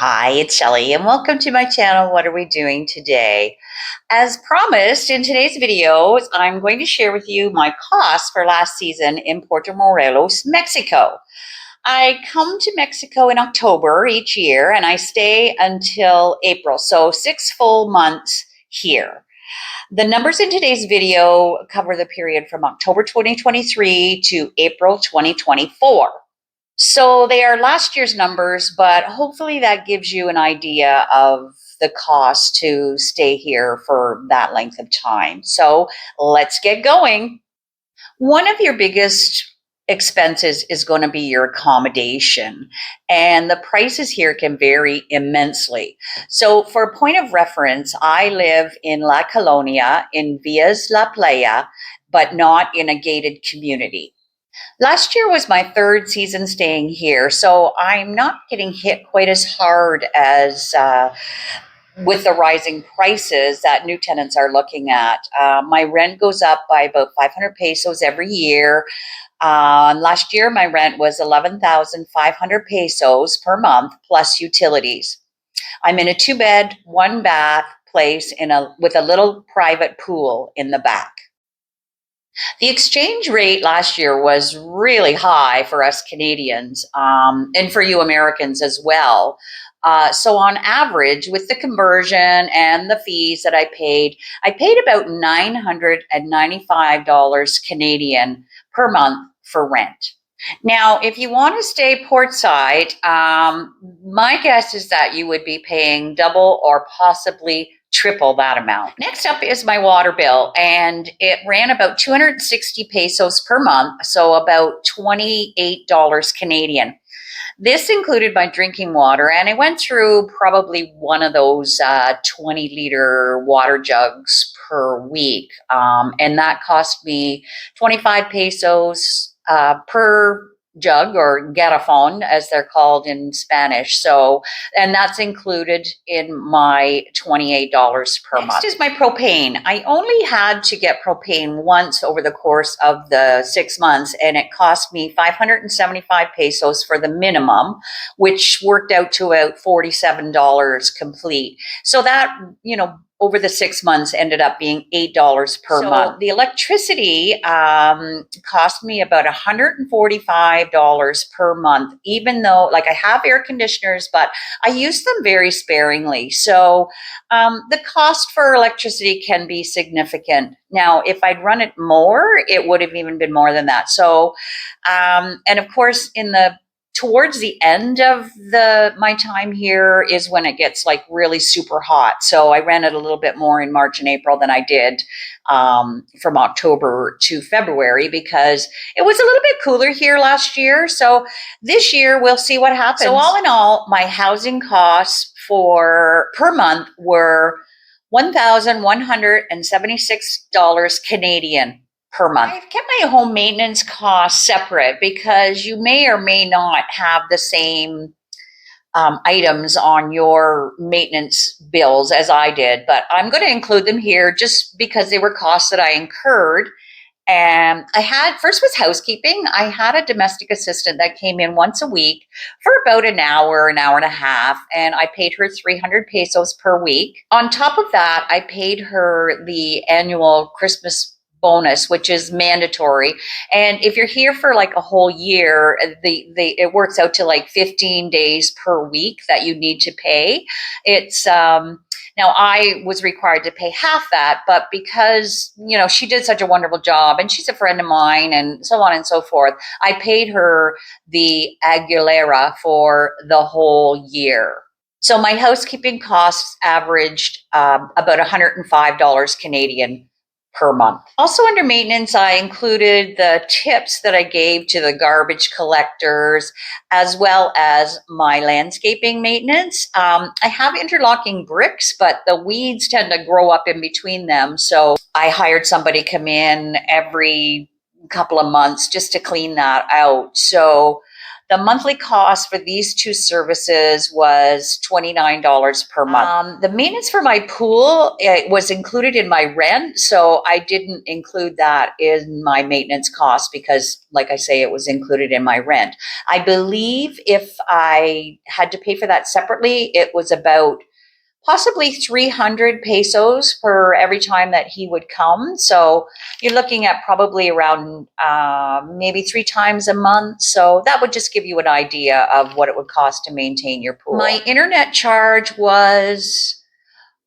Hi, it's Shelley, and welcome to my channel. What are we doing today? As promised, in today's video, I'm going to share with you my costs for last season in Puerto Morelos, Mexico. I come to Mexico in October each year, and I stay until April, so 6 full months here. The numbers in today's video cover the period from October 2023 to April 2024. So they are last year's numbers, but hopefully that gives you an idea of the cost to stay here for that length of time. So let's get going. One of your biggest expenses is going to be your accommodation, and the prices here can vary immensely. So for a point of reference, I live in La Colonia in Villas La Playa, but not in a gated community. Last year was my third season staying here, so I'm not getting hit quite as hard as with the rising prices that new tenants are looking at. My rent goes up by about 500 pesos every year. Last year, my rent was 11,500 pesos per month plus utilities. I'm in a 2-bed, 1-bath place with a little private pool in the back. The exchange rate last year was really high for us Canadians, and for you Americans as well. So on average, with the conversion and the fees that I paid about $995 Canadian per month for rent. Now, if you want to stay portside, my guess is that you would be paying double or possibly triple that amount. Next up is my water bill, and it ran about 260 pesos per month, so about $28 Canadian. This included my drinking water, and I went through probably one of those 20-liter water jugs per week, and that cost me 25 pesos per jug, or garrafon as they're called in Spanish. So, and that's included in my $28 per month. Next is my propane. I only had to get propane once over the course of the 6 months, and it cost me 575 pesos for the minimum, which worked out to about $47 complete. So that, over the 6 months ended up being $8 per month. The electricity cost me about $145 per month, even though I have air conditioners, but I use them very sparingly. So the cost for electricity can be significant. Now, if I'd run it more, it would have even been more than that. So, and of course, towards the end of my time here is when it gets really super hot. So I ran it a little bit more in March and April than I did from October to February, because it was a little bit cooler here last year. So this year we'll see what happens. So all in all, my housing costs per month were $1,176 Canadian per month. I've kept my home maintenance costs separate because you may or may not have the same items on your maintenance bills as I did, but I'm going to include them here just because they were costs that I incurred. And first was housekeeping. I had a domestic assistant that came in once a week for about an hour and a half, and I paid her 300 pesos per week. On top of that, I paid her the annual Christmas bonus, which is mandatory. And if you're here for a whole year, it works out to 15 days per week that you need to pay. It's now I was required to pay half that, but because she did such a wonderful job and she's a friend of mine and so on and so forth, I paid her the Aguilera for the whole year. So my housekeeping costs averaged about $105 Canadian per month. Also under maintenance, I included the tips that I gave to the garbage collectors, as well as my landscaping maintenance. I have interlocking bricks, but the weeds tend to grow up in between them. So I hired somebody come in every couple of months just to clean that out. So The monthly cost for these two services was $29 per month. The maintenance for my pool, it was included in my rent, so I didn't include that in my maintenance cost because, like I say, it was included in my rent. I believe if I had to pay for that separately, it was about possibly 300 pesos for every time that he would come. So you're looking at probably around maybe 3 times a month. So that would just give you an idea of what it would cost to maintain your pool. My internet charge was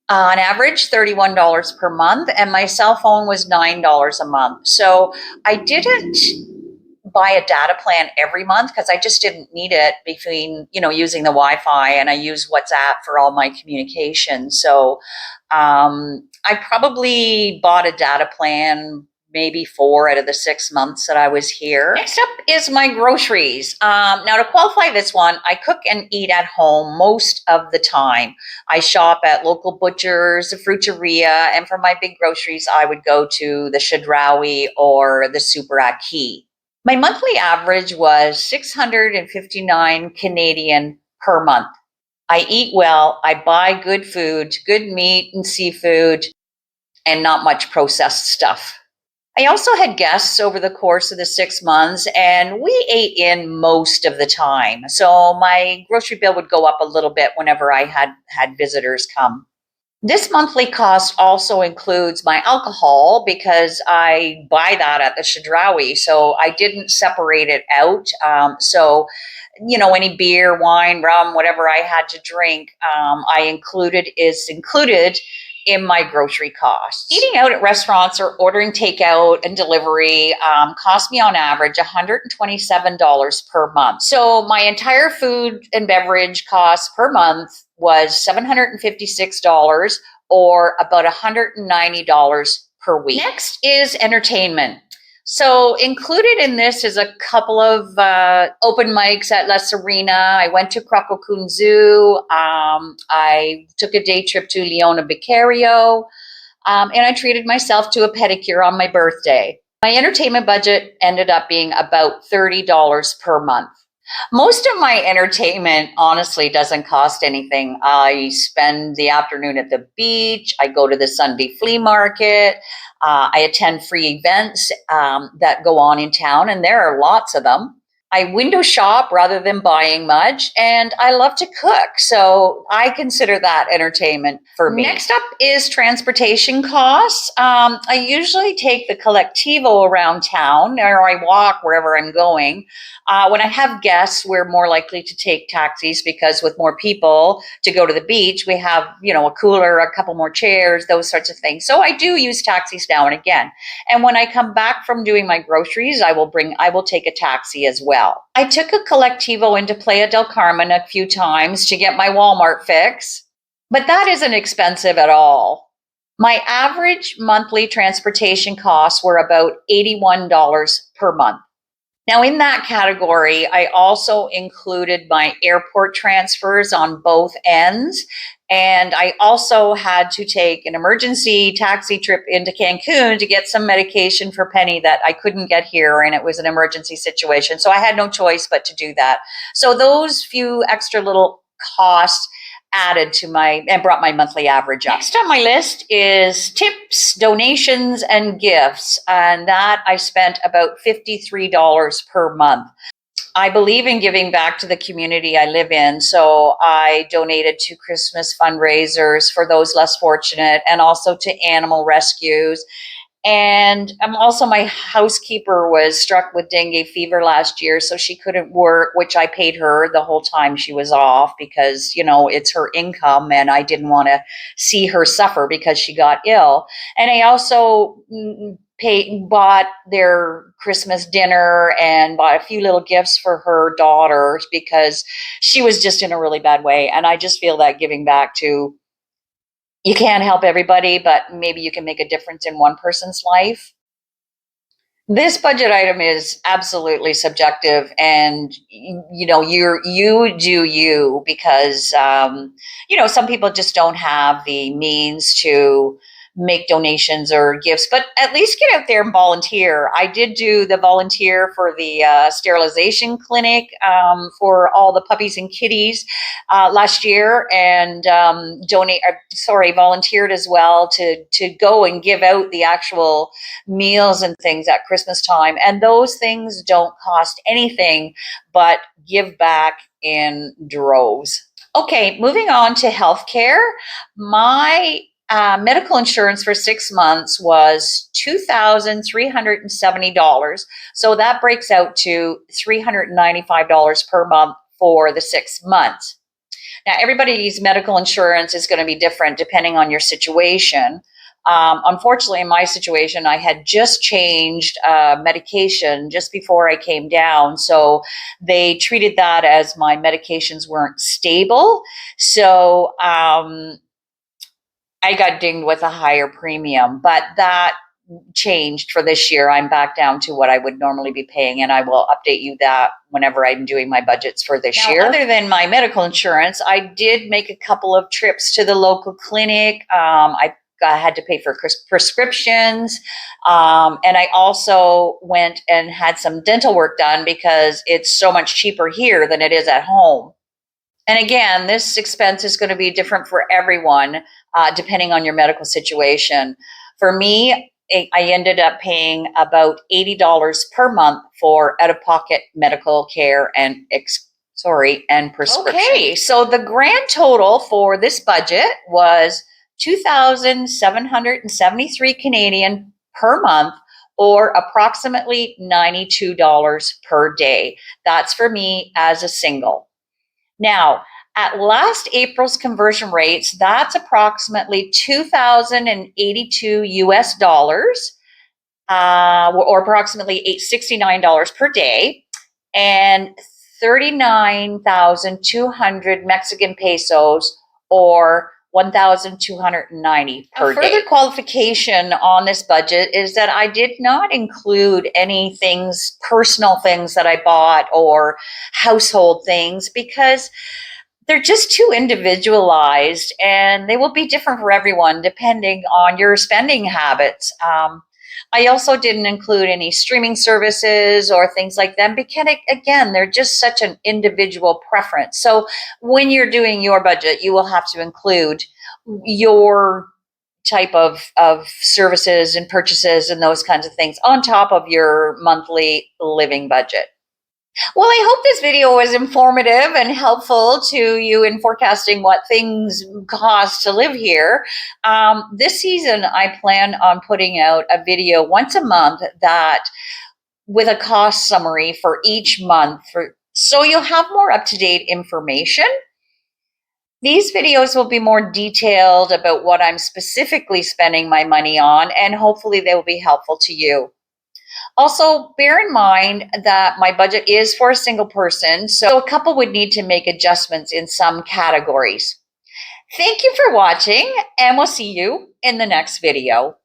on average $31 per month, and my cell phone was $9 a month. So I didn't buy a data plan every month because I just didn't need it between, using the Wi-Fi, and I use WhatsApp for all my communication. So I probably bought a data plan maybe 4 out of the 6 months that I was here. Next up is my groceries. Now, to qualify this one, I cook and eat at home most of the time. I shop at local butchers, the fruiteria, and for my big groceries, I would go to the Chedraui or the Super Aki. My monthly average was 659 Canadian per month. I eat well, I buy good food, good meat and seafood, and not much processed stuff. I also had guests over the course of the 6 months, and we ate in most of the time. So my grocery bill would go up a little bit whenever I had visitors come. This monthly cost also includes my alcohol because I buy that at the Chedraui, so I didn't separate it out. So, any beer, wine, rum, whatever I had to drink, is included in my grocery costs. Eating out at restaurants or ordering takeout and delivery cost me on average $127 per month. So my entire food and beverage cost per month was $756 or about $190 per week. Next is entertainment. So included in this is a couple of open mics at La Serena. I went to Crococun Zoo. I took a day trip to Leona Vicario, and I treated myself to a pedicure on my birthday. My entertainment budget ended up being about $30 per month. Most of my entertainment honestly doesn't cost anything. I spend the afternoon at the beach. I go to the Sunday flea market. I attend free events that go on in town, and there are lots of them. I window shop rather than buying much, and I love to cook, so I consider that entertainment for me. Next up is transportation costs. I usually take the Colectivo around town, or I walk wherever I'm going. When I have guests, we're more likely to take taxis because with more people to go to the beach, we have, a cooler, a couple more chairs, those sorts of things. So I do use taxis now and again. And when I come back from doing my groceries, I will take a taxi as well. I took a Colectivo into Playa del Carmen a few times to get my Walmart fix, but that isn't expensive at all. My average monthly transportation costs were about $81 per month. Now, in that category, I also included my airport transfers on both ends. And I also had to take an emergency taxi trip into Cancun to get some medication for Penny that I couldn't get here, and it was an emergency situation. So I had no choice but to do that. So those few extra little costs added to and brought my monthly average up. Next on my list is tips, donations, and gifts. And that I spent about $53 per month. I believe in giving back to the community I live in. So I donated to Christmas fundraisers for those less fortunate and also to animal rescues. And my housekeeper was struck with dengue fever last year, so she couldn't work, which I paid her the whole time she was off because, it's her income and I didn't want to see her suffer because she got ill. And I also bought their Christmas dinner and bought a few little gifts for her daughter because she was just in a really bad way. And I just feel that giving back to you can't help everybody, but maybe you can make a difference in one person's life. This budget item is absolutely subjective, and you do you because some people just don't have the means to make donations or gifts, but at least get out there and volunteer. I did do the volunteer for the sterilization clinic for all the puppies and kitties last year, and volunteered as well to go and give out the actual meals and things at Christmas time. And those things don't cost anything but give back in droves. Okay, moving on to healthcare. My medical insurance for 6 months was $2,370. So that breaks out to $395 per month for the 6 months. Now, everybody's medical insurance is going to be different depending on your situation. Unfortunately, in my situation, I had just changed medication just before I came down. So they treated that as my medications weren't stable. So I got dinged with a higher premium, but that changed for this year. I'm back down to what I would normally be paying, and I will update you that whenever I'm doing my budgets for this year. Other than my medical insurance, I did make a couple of trips to the local clinic. I had to pay for prescriptions. And I also went and had some dental work done because it's so much cheaper here than it is at home. And again, this expense is going to be different for everyone, depending on your medical situation. For me, I ended up paying about $80 per month for out-of-pocket medical care and prescription. Okay, so the grand total for this budget was 2,773 Canadian per month, or approximately $92 per day. That's for me as a single. Now, at last April's conversion rates, that's approximately 2,082 US dollars, or approximately $69 per day, and 39,200 Mexican pesos, or 1,290 per day. A further qualification on this budget is that I did not include any things, personal things that I bought or household things, because they're just too individualized and they will be different for everyone depending on your spending habits. I also didn't include any streaming services or things like that because, again, they're just such an individual preference. So when you're doing your budget, you will have to include your type of services and purchases and those kinds of things on top of your monthly living budget. Well, I hope this video was informative and helpful to you in forecasting what things cost to live here. This season, I plan on putting out a video once a month with a cost summary for each month, so you'll have more up-to-date information. These videos will be more detailed about what I'm specifically spending my money on, and hopefully they will be helpful to you. Also, bear in mind that my budget is for a single person, so a couple would need to make adjustments in some categories. Thank you for watching, and we'll see you in the next video.